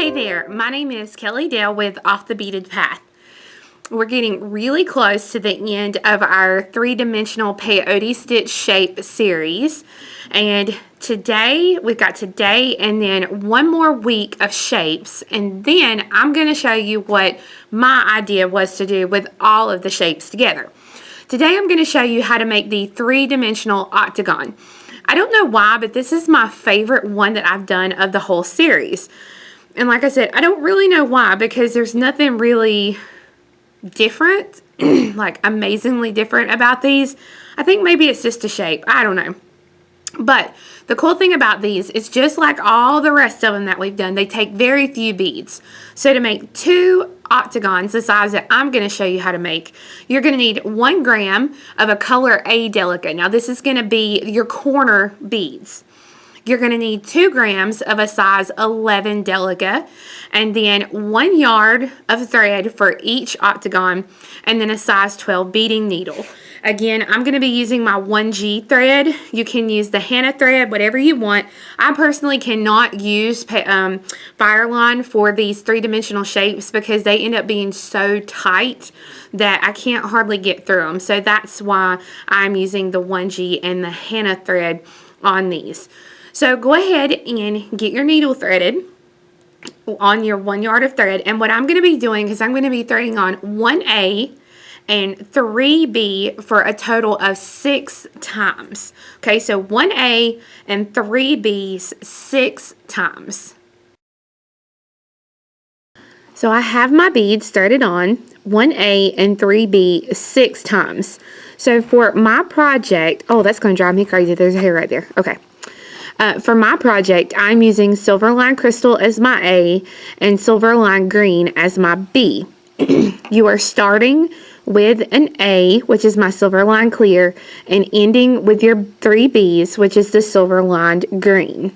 Hey there, my name is Kelly Dale with Off the Beaded Path. We're getting really close to the end of our three-dimensional peyote stitch shape series, and today we've got today and then one more week of shapes, and then I'm going to show you what my idea was to do with all of the shapes together. Today I'm going to show you how to make the three-dimensional octagon. I don't know why, but this is my favorite one that I've done of the whole series. And like I said, I don't really know why, because there's nothing really different, like amazingly different about these. I think maybe it's just a shape. I don't know. But the cool thing about these is, just like all the rest of them that we've done, they take very few beads. So to make two octagons the size that I'm going to show you how to make, you're going to need 1 gram of a color A Delica. Now this is going to be your corner beads. You're going to need 2 grams of a size 11 Delica, and then 1 yard of thread for each octagon, and then a size 12 beading needle. Again, I'm going to be using my 1G thread. You can use the Hana Thread, whatever you want. I personally cannot use Fireline for these three-dimensional shapes because they end up being so tight that I can't hardly get through them. So that's why I'm using the 1G and the Hana Thread on these. So go ahead and get your needle threaded on your 1 yard of thread. And what I'm going to be doing is I'm going to be threading on 1A and 3B for a total of 6 times. Okay, so 1A and 3B's 6 times. So I have my beads threaded on 1A and 3B 6 times. So for my project, oh, that's going to drive me crazy. There's a hair right there. Okay. For my project, I'm using Silverline Crystal as my A and Silverline Green as my B. You are starting with an A, which is my Silverline Clear, and ending with your 3 B's, which is the Silverline Green.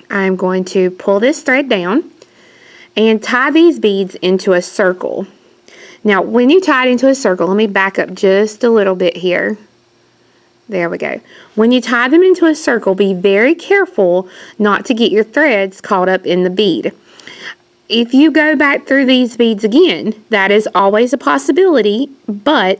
I'm going to pull this thread down and tie these beads into a circle. Now, when you tie it into a circle, let me back up just a little bit here. There we go. When you tie them into a circle, be very careful not to get your threads caught up in the bead. If you go back through these beads again, that is always a possibility, but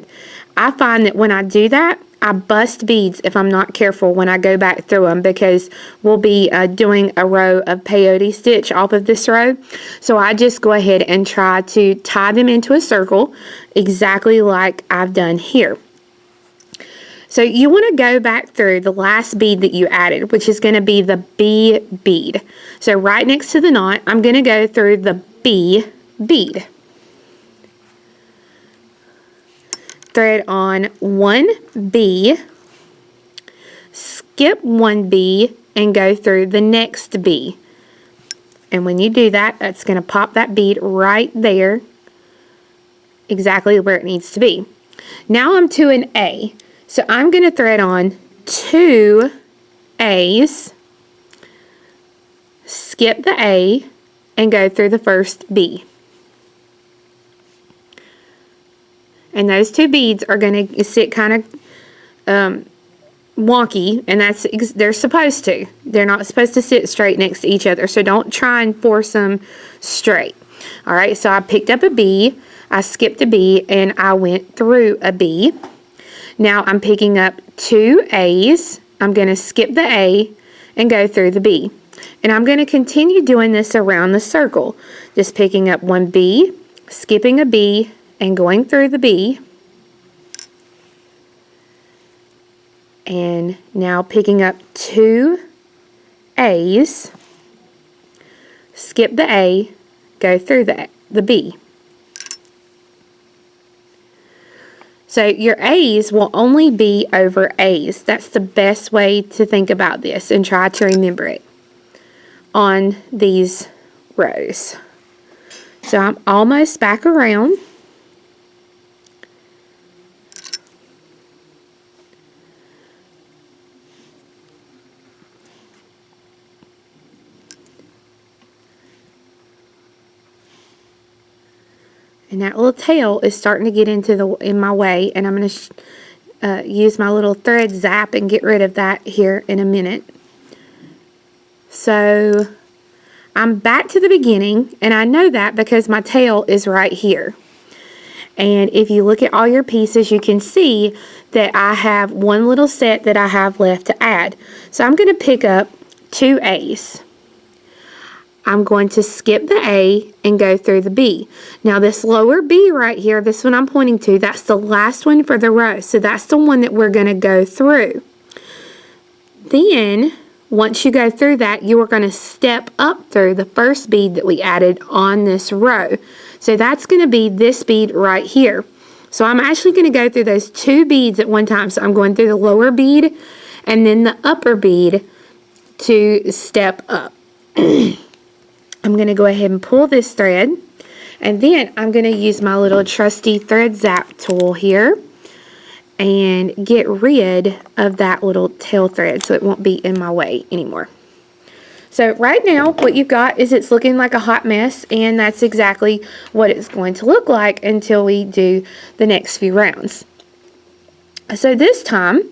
I find that when I do that, I bust beads if I'm not careful when I go back through them, because we'll be doing a row of peyote stitch off of this row. So I just go ahead and try to tie them into a circle exactly like I've done here. So you want to go back through the last bead that you added, which is going to be the B bead. So right next to the knot, I'm going to go through the B bead. Thread on 1B, skip 1B, and go through the next B. And when you do that, that's going to pop that bead right there, exactly where it needs to be. Now I'm to an A. So I'm going to thread on 2 A's, skip the A, and go through the first B. And those 2 beads are going to sit kind of wonky, and they're supposed to. They're not supposed to sit straight next to each other, so don't try and force them straight. All right, so I picked up a B, I skipped a B, and I went through a B. Now I'm picking up 2 A's. I'm going to skip the A and go through the B. And I'm going to continue doing this around the circle. Just picking up 1 B, skipping a B, and going through the B. And now picking up 2 A's, skip the A, go through the B. So your A's will only be over A's. That's the best way to think about this, and try to remember it on these rows. So I'm almost back around. And that little tail is starting to get in my way, and I'm going to use my little thread zap and get rid of that here in a minute. So I'm back to the beginning, and I know that because my tail is right here. And if you look at all your pieces, you can see that I have one little set that I have left to add. So I'm going to pick up 2 A's. I'm going to skip the A and go through the B. Now this lower B right here, this one I'm pointing to, that's the last one for the row. So that's the one that we're going to go through. Then, once you go through that, you are going to step up through the first bead that we added on this row. So that's going to be this bead right here. So I'm actually going to go through those 2 beads at one time. So I'm going through the lower bead and then the upper bead to step up. I'm going to go ahead and pull this thread, and then I'm going to use my little trusty thread zap tool here and get rid of that little tail thread so it won't be in my way anymore. So right now what you've got is it's looking like a hot mess, and that's exactly what it's going to look like until we do the next few rounds. So this time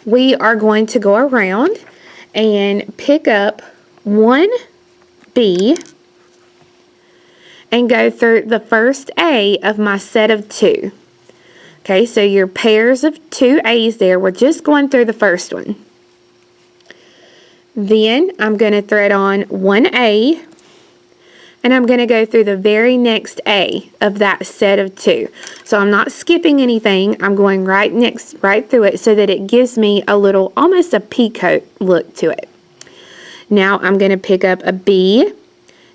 we are going to go around and pick up 1 B and go through the first A of my set of 2. Okay, so your pairs of 2 A's there, we're just going through the first one. Then I'm going to thread on 1 A, and I'm going to go through the very next A of that set of 2. So I'm not skipping anything, I'm going right through it so that it gives me a little, almost a peacoat look to it. Now I'm going to pick up a B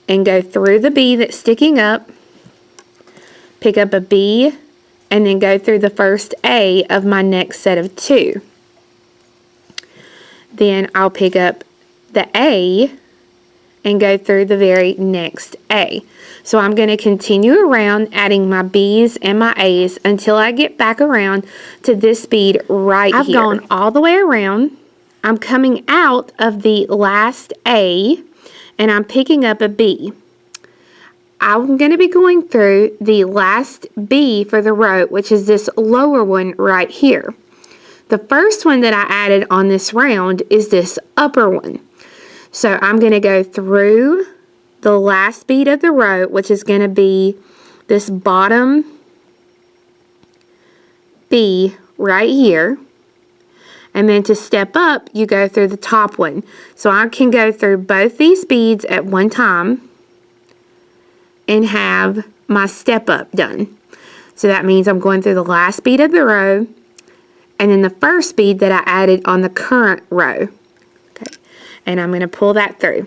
and go through the B that's sticking up, pick up a B, and then go through the first A of my next set of 2. Then I'll pick up the A and go through the very next A. So I'm going to continue around adding my B's and my A's until I get back around to this bead right here. I've gone all the way around. I'm coming out of the last A, and I'm picking up a B. I'm going to be going through the last B for the row, which is this lower one right here. The first one that I added on this round is this upper one. So I'm going to go through the last bead of the row, which is going to be this bottom B right here. And then to step up, you go through the top one. So I can go through both these beads at one time and have my step up done. So that means I'm going through the last bead of the row and then the first bead that I added on the current row. Okay, and I'm going to pull that through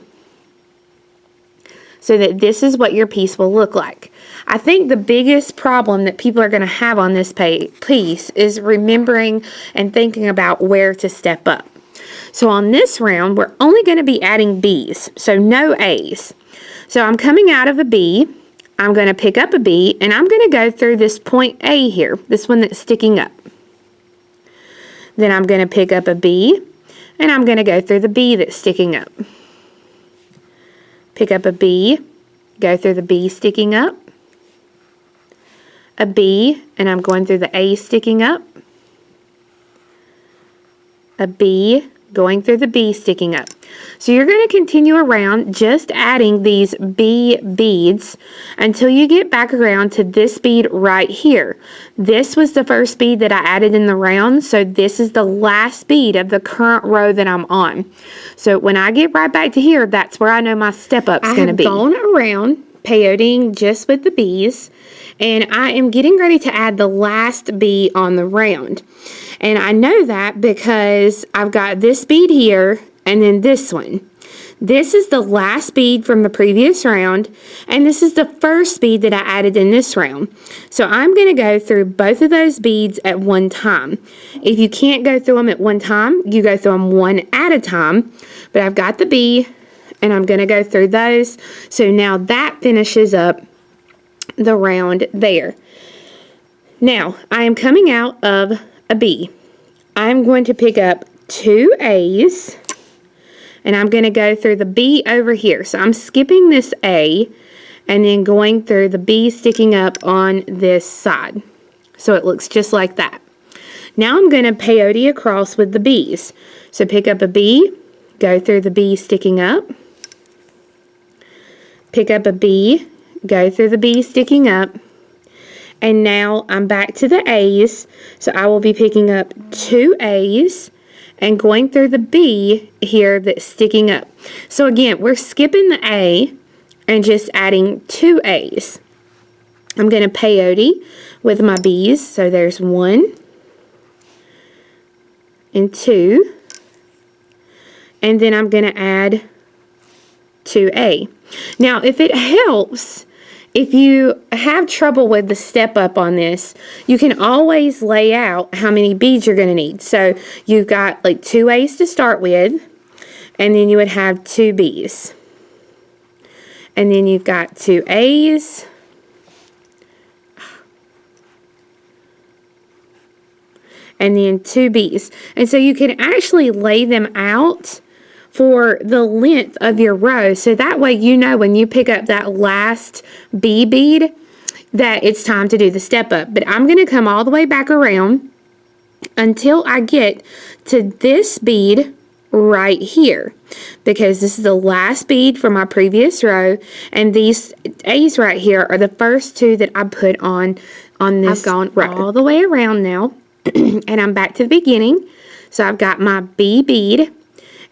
so that this is what your piece will look like. I think the biggest problem that people are going to have on this piece is remembering and thinking about where to step up. So on this round, we're only going to be adding B's, so no A's. So I'm coming out of a B, I'm going to pick up a B, and I'm going to go through this point A here, this one that's sticking up. Then I'm going to pick up a B, and I'm going to go through the B that's sticking up. Pick up a B, go through the B sticking up, a B, and I'm going through the A sticking up, a B, going through the B sticking up. So you're going to continue around just adding these B beads until you get back around to this bead right here. This was the first bead that I added in the round, so this is the last bead of the current row that I'm on. So when I get right back to here, that's where I know my step up is going to be. I have gone around peyoting just with the B's, and I am getting ready to add the last B on the round. And I know that because I've got this bead here and then this one. This is the last bead from the previous round, and this is the first bead that I added in this round. So I'm going to go through both of those beads at one time. If you can't go through them at one time, you go through them one at a time. But I've got the B, and I'm going to go through those. So now that finishes up the round there. Now, I am coming out of a B. I'm going to pick up 2 A's, and I'm going to go through the B over here. So I'm skipping this A and then going through the B sticking up on this side. So it looks just like that. Now I'm going to peyote across with the B's. So pick up a B, go through the B sticking up, pick up a B, go through the B sticking up, and now I'm back to the A's, so I will be picking up 2 A's and going through the B here that's sticking up. So again, we're skipping the A and just adding 2 A's. I'm going to peyote with my B's, so there's 1 and 2, and then I'm going to add 2A. Now, if it helps, if you have trouble with the step up on this, you can always lay out how many beads you're going to need. So you've got like 2 A's to start with, and then you would have 2 B's. And then you've got 2 A's, and then 2 B's. And so you can actually lay them out for the length of your row, so that way you know when you pick up that last B bead that it's time to do the step up. But I'm going to come all the way back around until I get to this bead right here, because this is the last bead from my previous row, and these A's right here are the first 2 that I put on this. I've gone all the way around now and I'm back to the beginning. So I've got my B bead,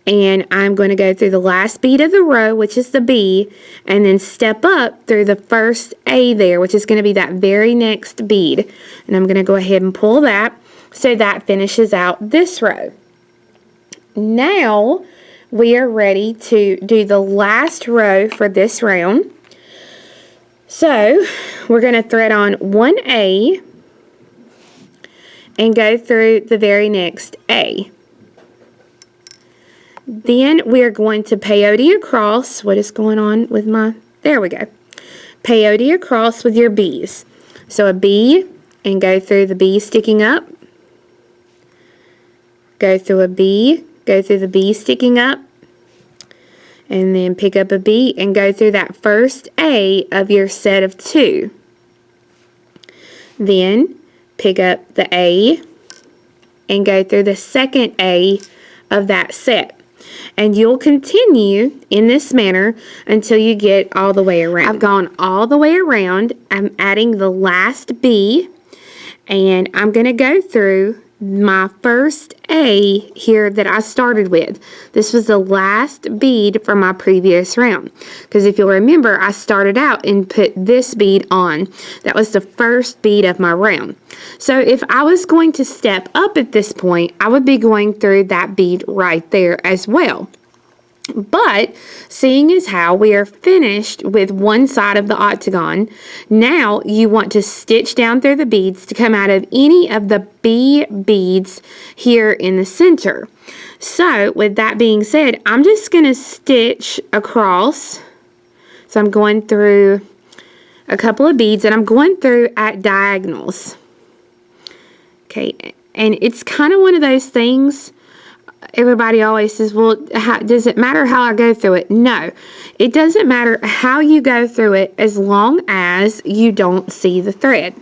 and I'm going to go through the last bead of the row, which is the B, and then step up through the first A there, which is going to be that very next bead. And I'm going to go ahead and pull that, so that finishes out this row. Now we are ready to do the last row for this round. So we're going to thread on 1A and go through the very next A. Then we're going to peyote across. What is going on with my, there we go. Peyote across with your B's. So a B, and go through the B sticking up. Go through a B, go through the B sticking up. And then pick up a B and go through that first A of your set of 2. Then pick up the A and go through the second A of that set. And you'll continue in this manner until you get all the way around. I've gone all the way around. I'm adding the last B, and I'm going to go through my first A here that I started with. This was the last bead from my previous round, because if you'll remember, I started out and put this bead on. That was the first bead of my round. So if I was going to step up at this point, I would be going through that bead right there as well. But seeing as how we are finished with one side of the octagon, now you want to stitch down through the beads to come out of any of the B beads here in the center. So with that being said, I'm just going to stitch across. So I'm going through a couple of beads, and I'm going through at diagonals. Okay, and it's kind of one of those things. Everybody always says, well, does it matter how I go through it? No, it doesn't matter how you go through it as long as you don't see the thread.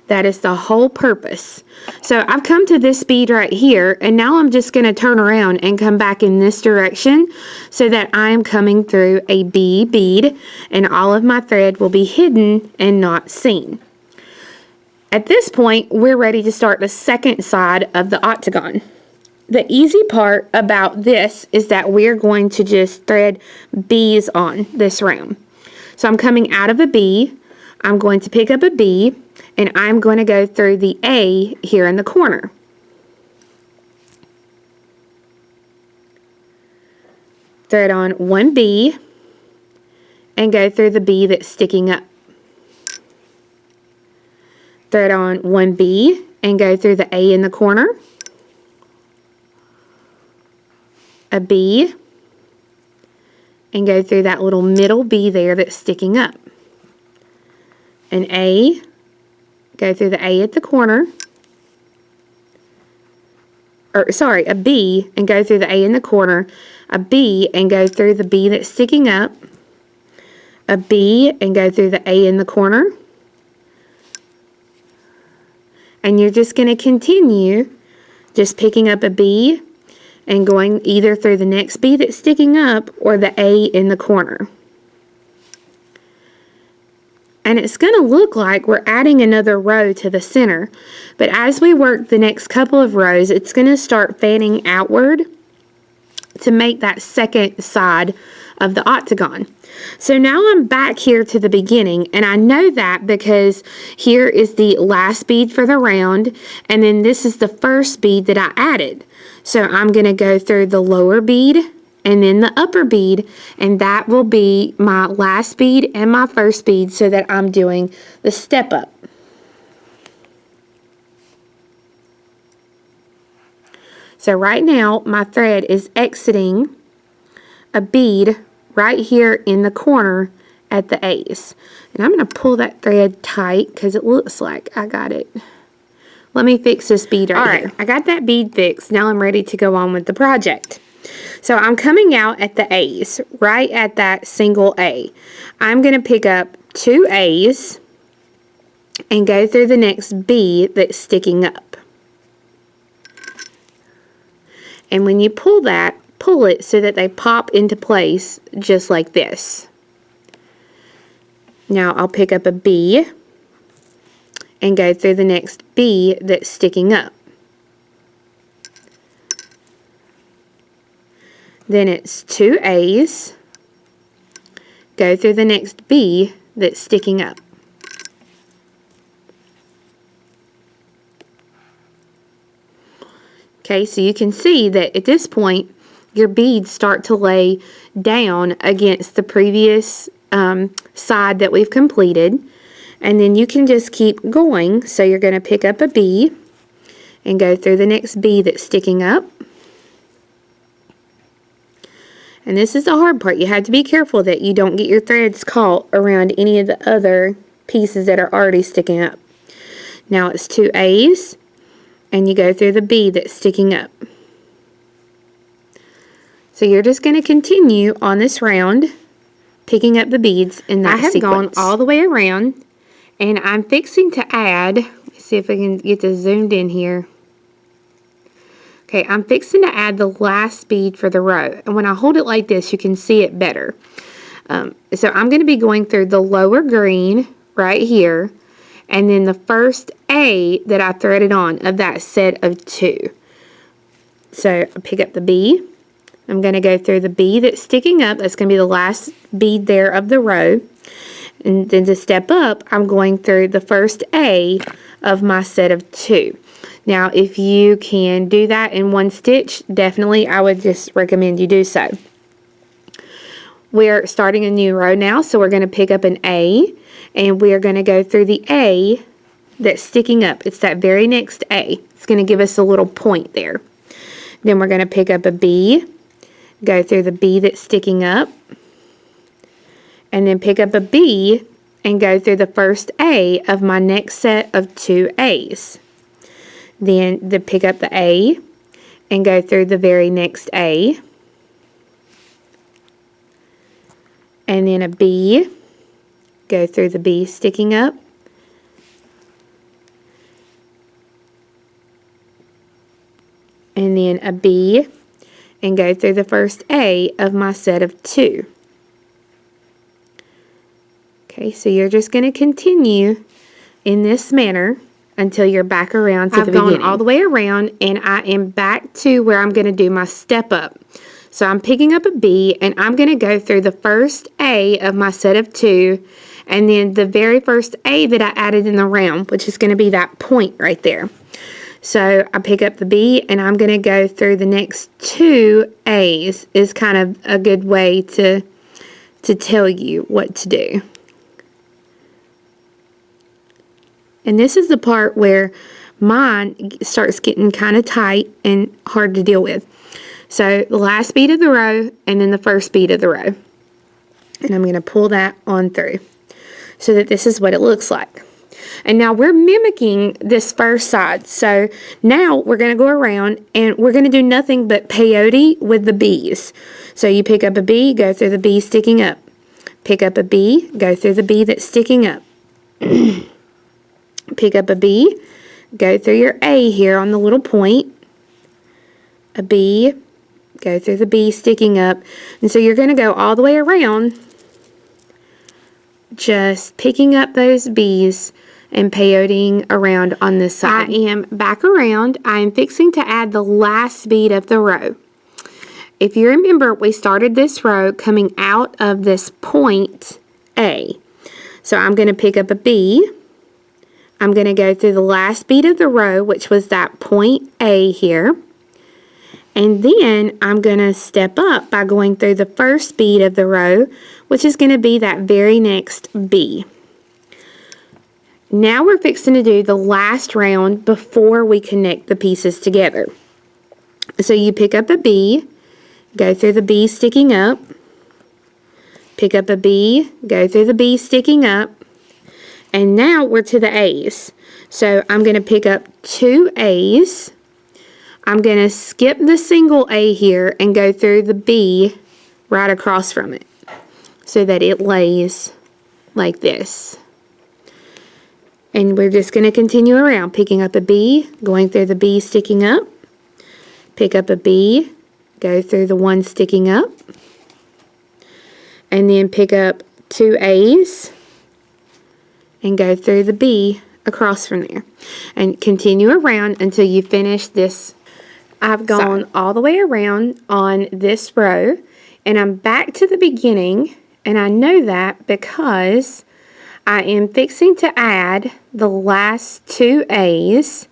That is the whole purpose. So I've come to this bead right here, and now I'm just going to turn around and come back in this direction so that I'm coming through a B bead, and all of my thread will be hidden and not seen. At this point, we're ready to start the second side of the octagon. The easy part about this is that we're going to just thread B's on this round. So I'm coming out of a B, I'm going to pick up a B, and I'm going to go through the A here in the corner. Thread on one B and go through the B that's sticking up. Thread on one B and go through the A in the corner. A B, and go through that little middle B there that's sticking up. An A, go through the A at the corner, a B, and go through the A in the corner, a B, and go through the B that's sticking up, a B, and go through the A in the corner, and you're just going to continue just picking up a B and going either through the next B that's sticking up or the A in the corner. and it's going to look like we're adding another row to the center. But as we work the next couple of rows, it's going to start fanning outward to make that second side of the octagon. So now I'm back here to the beginning, and I know that because here is the last bead for the round, and then this is the first bead that I added. So I'm going to go through the lower bead and then the upper bead, and that will be my last bead and my first bead, so that I'm doing the step up. So right now my thread is exiting a bead right here in the corner at the A's. And I'm going to pull that thread tight because it looks like I got it. Let me fix this bead right here. I got that bead fixed. Now I'm ready to go on with the project. So I'm coming out at the A's, right at that single A. I'm going to pick up 2 A's and go through the next B that's sticking up. And when you pull that, pull it so that they pop into place just like this. Now I'll pick up a B and go through the next B that's sticking up. Then it's 2 A's, go through the next B that's sticking up. Okay, so you can see that at this point, your beads start to lay down against the previous side that we've completed. And then you can just keep going. So you're going to pick up a B and go through the next B that's sticking up. And this is the hard part. You have to be careful that you don't get your threads caught around any of the other pieces that are already sticking up. Now it's 2 A's, and you go through the B that's sticking up. So you're just going to continue on this round, picking up the beads in that sequence. I have gone all the way around, and I'm fixing to add, let's see if I can get this zoomed in here. Okay, I'm fixing to add the last bead for the row. And when I hold it like this, you can see it better. So I'm going to be going through the lower green right here, and then the first A that I threaded on of that set of 2. So I pick up the B. I'm going to go through the B that's sticking up. That's going to be the last bead there of the row. And then to step up, I'm going through the first A of my set of 2. Now, if you can do that in one stitch, definitely I would just recommend you do so. We're starting a new row now, so we're going to pick up an A, and we're going to go through the A that's sticking up. It's that very next A. It's going to give us a little point there. Then we're going to pick up a B, go through the B that's sticking up, and then pick up a B and go through the first A of my next set of 2 A's. Then pick up the A and go through the very next A, and then a B, go through the B sticking up, and then a B and go through the first A of my set of 2. Okay, so you're just going to continue in this manner until you're back around to the beginning. I've gone all the way around, and I am back to where I'm going to do my step up. So I'm picking up a B, and I'm going to go through the first A of my set of 2, and then the very first A that I added in the round, which is going to be that point right there. So I pick up the B, and I'm going to go through the next 2 A's is kind of a good way to tell you what to do. And this is the part where mine starts getting kind of tight and hard to deal with. So the last bead of the row, and then the first bead of the row. And I'm going to pull that on through so that this is what it looks like. And now we're mimicking this first side. So now we're going to go around, and we're going to do nothing but peyote with the B's. So you pick up a B, go through the B sticking up. Pick up a B, go through the B that's sticking up. Pick up a B, go through your A here on the little point. A B, go through the B sticking up. And so you're going to go all the way around just picking up those bees and peyoting around on this side. I am back around. I am fixing to add the last bead of the row. If you remember, we started this row coming out of this point A. So I'm going to pick up a bee. I'm going to go through the last bead of the row, which was that point A here. And then I'm going to step up by going through the first bead of the row, which is going to be that very next bee. Now we're fixing to do the last round before we connect the pieces together. So you pick up a bee, go through the bee sticking up, pick up a bee, go through the bee sticking up, and now we're to the A's. So I'm going to pick up 2 A's. I'm going to skip the single A here and go through the B right across from it so that it lays like this. And we're just going to continue around, picking up a B, going through the B sticking up, pick up a B, go through the one sticking up, and then pick up 2 A's and go through the B across from there. And continue around until you finish this. I've gone all the way around on this row, and I'm back to the beginning, and I know that because I am fixing to add the last 2 A's.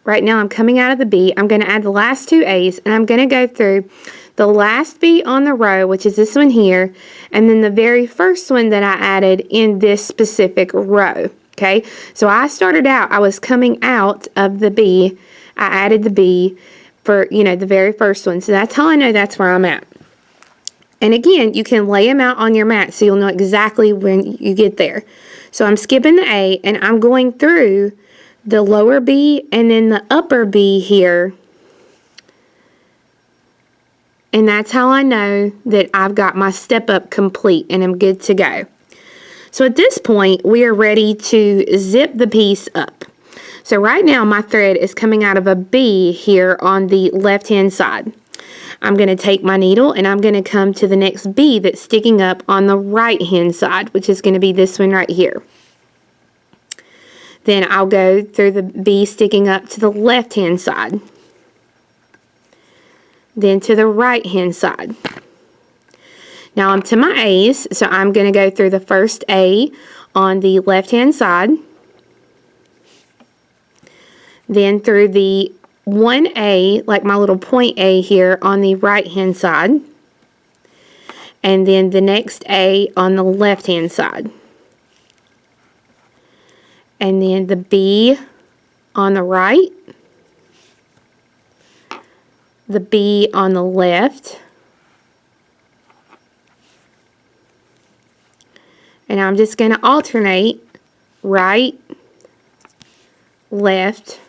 Right now I'm coming out of the B. I'm going to add the last 2 A's, and I'm going to go through the last B on the row, which is this one here, and then the very first one that I added in this specific row. Okay, so I started out, I was coming out of the B. I added the B for, the very first one. So that's how I know that's where I'm at. And again, you can lay them out on your mat so you'll know exactly when you get there. So I'm skipping the A, and I'm going through the lower B and then the upper B here. And that's how I know that I've got my step up complete and I'm good to go. So at this point, we are ready to zip the piece up. So right now my thread is coming out of a B here on the left hand side. I'm going to take my needle and I'm going to come to the next B that's sticking up on the right hand side, which is going to be this one right here. Then I'll go through the B sticking up to the left hand side. Then to the right hand side. Now I'm to my A's, so I'm going to go through the first A on the left hand side. Then through the 1A, like my little point A here on the right hand side. And then the next A on the left hand side. And then the B on the right. The B on the left. And I'm just going to alternate right, left,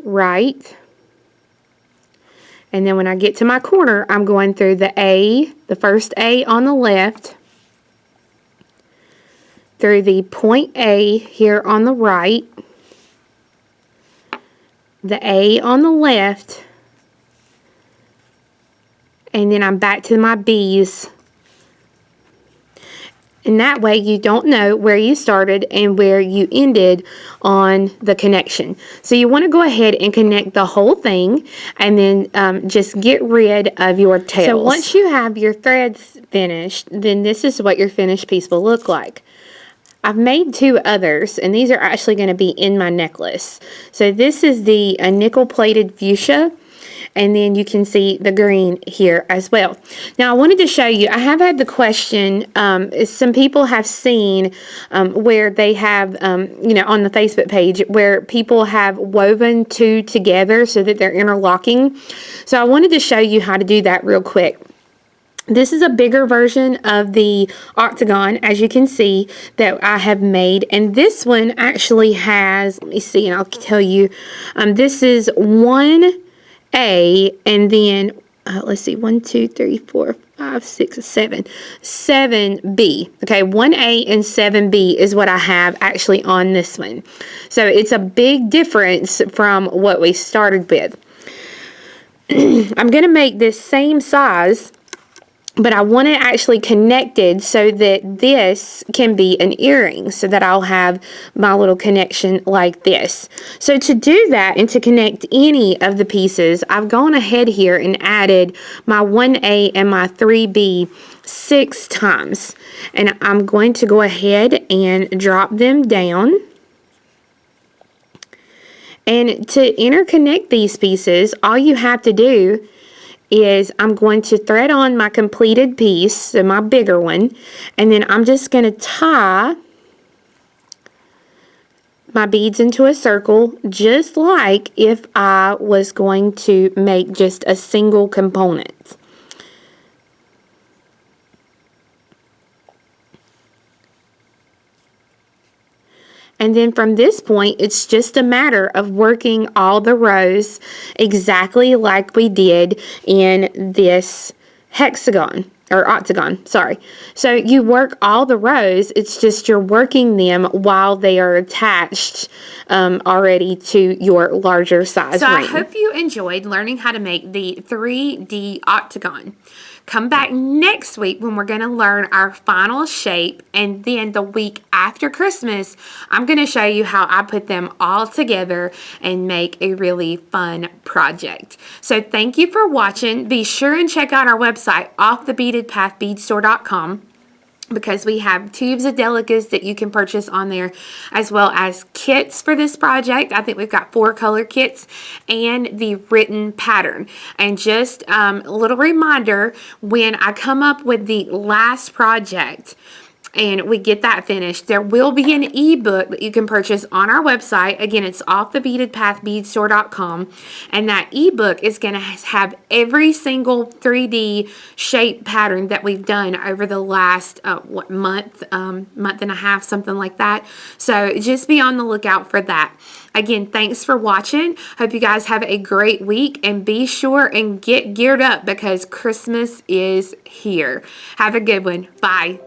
right. And then when I get to my corner, I'm going through the A, the first A on the left, through the point A here on the right, the A on the left, and then I'm back to my B's. And that way you don't know where you started and where you ended on the connection. So you want to go ahead and connect the whole thing and then just get rid of your tails. So once you have your threads finished, then this is what your finished piece will look like. I've made 2 others, and these are actually going to be in my necklace. So this is the nickel-plated fuchsia, and then you can see the green here as well. Now I wanted to show you, I have had the question, some people have seen where they have, on the Facebook page, where people have woven 2 together so that they're interlocking. So I wanted to show you how to do that real quick. This is a bigger version of the octagon, as you can see, that I have made. And this one actually has, let me see, and I'll tell you, this is 1A, and then, let's see, 1, 2, 3, 4, 5, 6, 7. 7B. Okay, 1A and 7B is what I have actually on this one. So it's a big difference from what we started with. I'm going to make this same size but I want it actually connected so that this can be an earring, so that I'll have my little connection like this. So to do that and to connect any of the pieces, I've gone ahead here and added my 1A and my 3B 6 times. And I'm going to go ahead and drop them down. And to interconnect these pieces, all you have to do is I'm going to thread on my completed piece, so my bigger one, and then I'm just going to tie my beads into a circle, just like if I was going to make just a single component. And then from this point, it's just a matter of working all the rows exactly like we did in this hexagon, or octagon, sorry. So you work all the rows, it's just you're working them while they are attached already to your larger size ring. I hope you enjoyed learning how to make the 3D octagon. Come back next week when we're going to learn our final shape, and then the week after Christmas, I'm going to show you how I put them all together and make a really fun project. So thank you for watching. Be sure and check out our website, offthebeadedpathbeadstore.com. because we have tubes of Delicas that you can purchase on there, as well as kits for this project. I think we've got 4 color kits and the written pattern. And just a little reminder, when I come up with the last project and we get that finished, there will be an ebook that you can purchase on our website. Again, it's offthebeadedpathbeadstore.com, and that ebook is going to have every single 3D shape pattern that we've done over the last month and a half, something like that. So just be on the lookout for that. Again, thanks for watching. Hope you guys have a great week, and be sure and get geared up because Christmas is here. Have a good one. Bye.